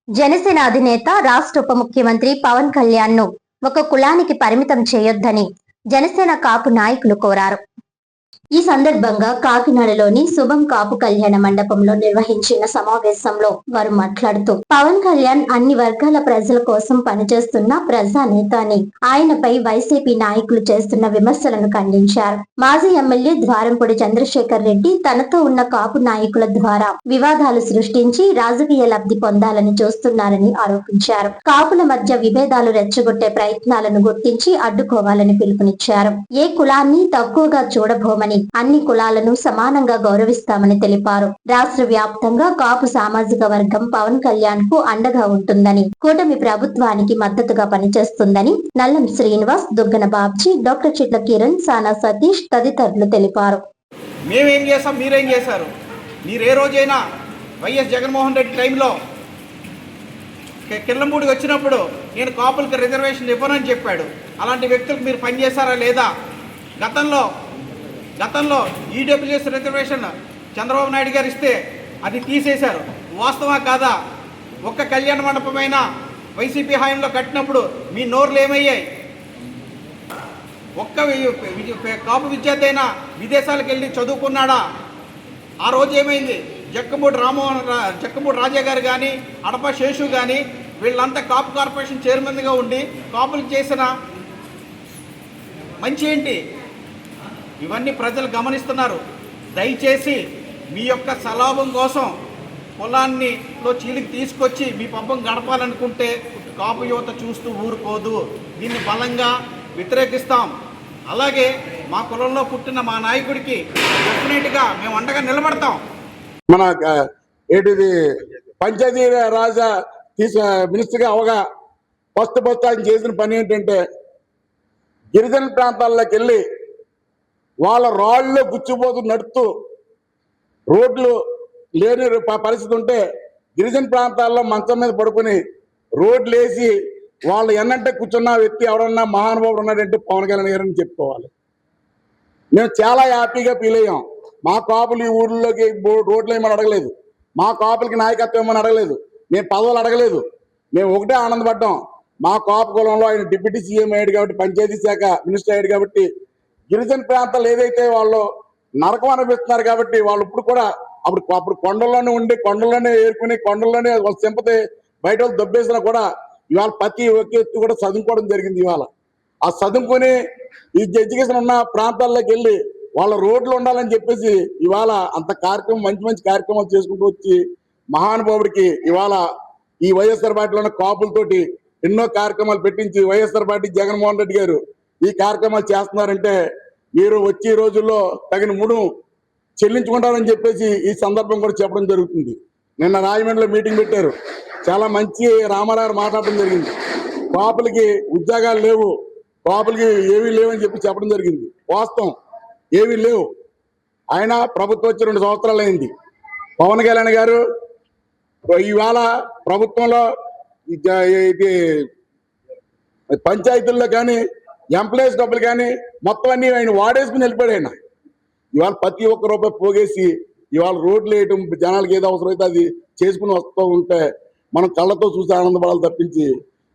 జనసేన అధినేత రాష్ట్ర ఉప ముఖ్యమంత్రి పవన్ కళ్యాణ్ ను ఒక కులానికి పరిమితం చేయొద్దని జనసేన కాపు నాయకులు కోరారు. ఈ సందర్భంగా కాకినాడలోని శుభం కాపు కళ్యాణ మండపంలో నిర్వహించిన సమావేశంలో వారు మాట్లాడుతూ పవన్ కళ్యాణ్ అన్ని వర్గాల ప్రజల కోసం పనిచేస్తున్న ప్రజానేత అని, ఆయనపై వైసీపీ నాయకులు చేస్తున్న విమర్శలను ఖండించారు. మాజీ ఎమ్మెల్యే ద్వారంపూడి చంద్రశేఖర్ రెడ్డి తనతో ఉన్న కాపు నాయకుల ద్వారా వివాదాలు సృష్టించి రాజకీయ లబ్ధి పొందాలని చూస్తున్నారని ఆరోపించారు. కాపుల మధ్య విభేదాలు రెచ్చగొట్టే ప్రయత్నాలను గుర్తించి అడ్డుకోవాలని పిలుపునిచ్చారు. ఏ కులాన్ని తక్కువగా చూడబోమని, అన్ని కులాలను సమానంగా గౌరవిస్తామని తెలిపారు. రాష్ట్ర వ్యాప్తంగా కాపు సామాజిక వర్గం పవన్ కళ్యాణ్ కు అండగా ఉంటుందని, కూటమి ప్రభుత్వానికి మద్దతుగా పనిచేస్తుందని నల్లం శ్రీనివాస్, దుగ్గన బాబ్జీ, డాక్టర్ చిట్ల కిరణ్, సానా సతీష్ తదితరులు తెలిపారు. మేమేం చేసాం, మీరేం చేశారు? మీరు ఏ రోజైనా వైఎస్ జగన్మోహన్ రెడ్డి టైంలో కిల్లంపూడికి వచ్చినప్పుడు నేను కాపులకి రిజర్వేషన్ ఇవ్వనని చెప్పాడు. అలాంటి వ్యక్తులకు మీరు పనిచేశారా లేదా? గతంలో ఈడబ్ల్యూఎస్ రిజర్వేషన్ చంద్రబాబు నాయుడు గారు ఇస్తే అది తీసేశారు. వాస్తవా కాదా? ఒక్క కళ్యాణ మండపమైనా వైసీపీ హయాంలో కట్టినప్పుడు మీ నోర్లు ఏమయ్యాయి? ఒక్క కాపు విద్యార్థి అయినా విదేశాలకు వెళ్ళి చదువుకున్నాడా? ఆ రోజు ఏమైంది? జక్కమూడి రాజా గారు కానీ, అడప శేషు కానీ వీళ్ళంతా కాపు కార్పొరేషన్ చైర్మన్గా ఉండి కాపులకు చేసిన మంచి ఏంటి? ఇవన్నీ ప్రజలు గమనిస్తున్నారు. దయచేసి మీ యొక్క సలాభం కోసం పొలాన్నిలో చీలికి తీసుకొచ్చి మీ పబ్బం గడపాలనుకుంటే కాపు యువత చూస్తూ ఊరుకోదు. దీన్ని బలంగా వ్యతిరేకిస్తాం. అలాగే మా కులంలో పుట్టిన మా నాయకుడికి డెఫినెట్గా మేము అండగా నిలబడతాం. మన ఏంటిది పంచాయతీ రాజ్ మినిస్టర్గా అవగా ఫస్ట్ ఆయన చేసిన పని ఏంటంటే గిరిజన ప్రాంతాల్లోకి వెళ్ళి వాళ్ళ రాళ్ళలో గుచ్చిపోతూ నడుతూ రోడ్లు లేని పరిస్థితి ఉంటే గిరిజన ప్రాంతాల్లో మంచం మీద పడుకొని రోడ్లు వేసి వాళ్ళు ఎన్నంటే కూర్చున్న వ్యక్తి ఎవరన్నా మహానుభావుడు ఉన్నాడంటే పవన్ కళ్యాణ్ గారని చెప్పుకోవాలి. మేము చాలా హ్యాపీగా ఫీల్ అయ్యాం. మా కాపులు ఈ ఊర్లోకి రోడ్లు ఏమని అడగలేదు, మా కాపులకి నాయకత్వం ఏమని అడగలేదు, మేము పదవులు అడగలేదు. మేము ఒకటే ఆనందపడ్డాం. మా కాపు కులంలో ఆయన డిప్యూటీ సీఎం అయ్యాడు కాబట్టి, పంచాయతీ శాఖ మినిస్టర్ అయ్యాడు కాబట్టి, గిరిజన ప్రాంతాలు ఏదైతే వాళ్ళు నరకం అనిపిస్తున్నారు కాబట్టి వాళ్ళు ఇప్పుడు కూడా అప్పుడు కొండల్లోనే ఉండి కొండల్లోనే ఏరుకుని కొండల్లోనే వాళ్ళ సింపతి బయట వాళ్ళు దొబ్బేసినా కూడా ఇవాళ ప్రతి ఒక్క ఎత్తు కూడా చదువుకోవడం జరిగింది. ఇవాళ ఆ చదువుకొని ఈ ఎడ్యుకేషన్ ఉన్న ప్రాంతాల్లోకి వెళ్ళి వాళ్ళ రోడ్లు ఉండాలని చెప్పేసి ఇవాళ అంత కార్యక్రమం మంచి కార్యక్రమాలు చేసుకుంటూ వచ్చి మహానుభావుడికి ఇవాళ ఈ వైఎస్ఆర్ పార్టీలో కాపులతోటి ఎన్నో కార్యక్రమాలు పెట్టించి వైఎస్ఆర్ పార్టీ జగన్మోహన్ రెడ్డి గారు ఈ కార్యక్రమాలు చేస్తున్నారంటే మీరు వచ్చే రోజుల్లో తగిన ముడు చెల్లించుకుంటారని చెప్పేసి ఈ సందర్భం కూడా చెప్పడం జరుగుతుంది. నిన్న రాజమండ్రిలో మీటింగ్ పెట్టారు. చాలా మంచి రామారావు మాట్లాడడం జరిగింది. కాపులకి ఉద్యోగాలు లేవు, కాపులకి ఏవీ లేవని చెప్పడం జరిగింది. వాస్తవం, ఏవీ లేవు. ఆయన ప్రభుత్వం వచ్చి 2 సంవత్సరాలు అయింది. పవన్ కళ్యాణ్ గారు ఇవాళ ప్రభుత్వంలో పంచాయతీల్లో కానీ ఎంప్లాయీస్ డబ్బులు కానీ మొత్తం అన్ని ఆయన వాడేసుకుని వెళ్ళిపోయాడు. ఆయన ఇవాళ ప్రతి ఒక్క రూపాయి పోగేసి ఇవాళ రోడ్లు వేయటం, జనాలకు ఏదో అవసరం అయితే అది చేసుకుని వస్తూ ఉంటే మనం కళ్ళతో చూసి ఆనందపడాలి తప్పించి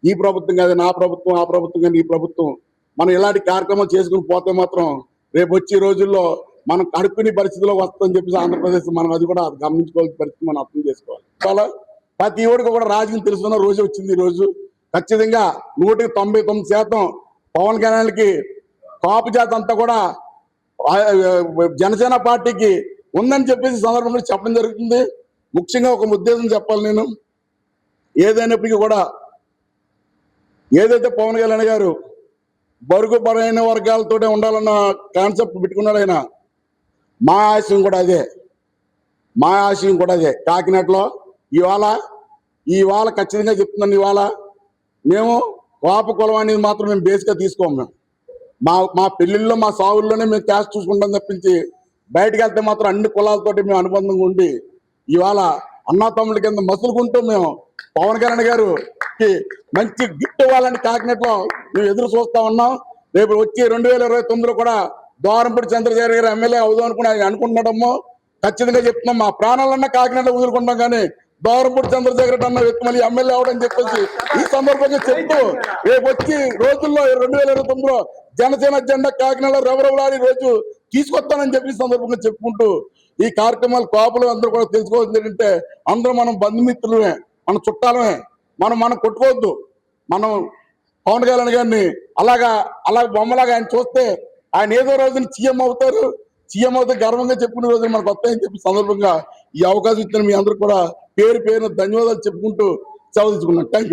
ఈ ప్రభుత్వం కాదు, నా ప్రభుత్వం, ఆ ప్రభుత్వం కానీ ఈ ప్రభుత్వం మనం ఇలాంటి కార్యక్రమాలు చేసుకుని పోతే మాత్రం రేపు వచ్చే రోజుల్లో మనం కడుక్కునే పరిస్థితిలో వస్తుందని చెప్పేసి ఆంధ్రప్రదేశ్ మనం అది కూడా గమనించుకోవాల్సిన పరిస్థితి మనం అర్థం చేసుకోవాలి. చాలా ప్రతి ఒడికి కూడా రాజకీయం తెలుసుకున్న రోజు వచ్చింది. ఈ రోజు ఖచ్చితంగా 199% పవన్ కళ్యాణ్కి కాపు జాతి అంతా కూడా జనసేన పార్టీకి ఉందని చెప్పేసి సందర్భంగా చెప్పడం జరుగుతుంది. ముఖ్యంగా ఒక ఉద్దేశం చెప్పాలి. నేను ఏదైనప్పటికీ కూడా ఏదైతే పవన్ కళ్యాణ్ గారు బరుగు వర్గాలతోనే ఉండాలన్న కాన్సెప్ట్ పెట్టుకున్నాడు ఆయన, మా ఆశయం కూడా అదే. కాకినాడలో ఇవాళ ఖచ్చితంగా చెప్తున్నాను, ఇవాళ మేము కాపు కులం అనేది మాత్రం మేము బేస్గా తీసుకోము. మేము మా పెళ్లిళ్ళలో మా సావుల్లోనే మేము క్యాస్ట్ చూసుకుంటాం తప్పించి బయటకు వెళ్తే మాత్రం అన్ని కులాలతోటి మేము అనుబంధంగా ఉండి ఇవాళ అన్నా తమ్ముళ్ళ కింద మసులుకుంటూ మేము పవన్ కళ్యాణ్ గారికి మంచి గిఫ్ట్ ఇవ్వాలని కాకినాడలో మేము ఎదురు చూస్తా ఉన్నాం. రేపు వచ్చి 2029లో కూడా ద్వారంపూడి చంద్రశేఖర్ గారు ఎమ్మెల్యే అవుదాం అనుకుని ఆయన అనుకుంటున్నాడమ్మో. ఖచ్చితంగా చెప్తున్నాం, మా ప్రాణాలన్నా కాకినాడలో వదులుకుంటాం కానీ దోరంపూడి చంద్రశేఖర్ అన్న వ్యక్తి మళ్ళీ ఎమ్మెల్యే అవడని చెప్పేసి ఈ సందర్భంగా చెప్తూ రేపు వచ్చి రోజుల్లో 2029లో జనసేన జెండా కాకినాడ రెవరవలాడి రోజు తీసుకొస్తానని చెప్పి ఈ సందర్భంగా చెప్పుకుంటూ ఈ కార్యక్రమాలు కాపులు అందరూ కూడా తెలుసుకోవాల్సింది ఏంటంటే అందరూ మనం బంధుమిత్రులమే, మన చుట్టాలమే, మనం కొట్టుకోవద్దు. మనం పవన్ కళ్యాణ్ గారిని అలాగా బొమ్మలాగా ఆయన చూస్తే ఆయన ఏదో రోజున సీఎం అవుతారు, సీఎం అవుతే గర్వంగా చెప్పుకునే రోజులు మనకు వస్తాయని చెప్పి సందర్భంగా ఈ అవకాశం ఇచ్చిన మీ అందరూ కూడా పేరు పేరున ధన్యవాదాలు చెప్పుకుంటూ సెలవు తీసుకున్నాను. Thank you.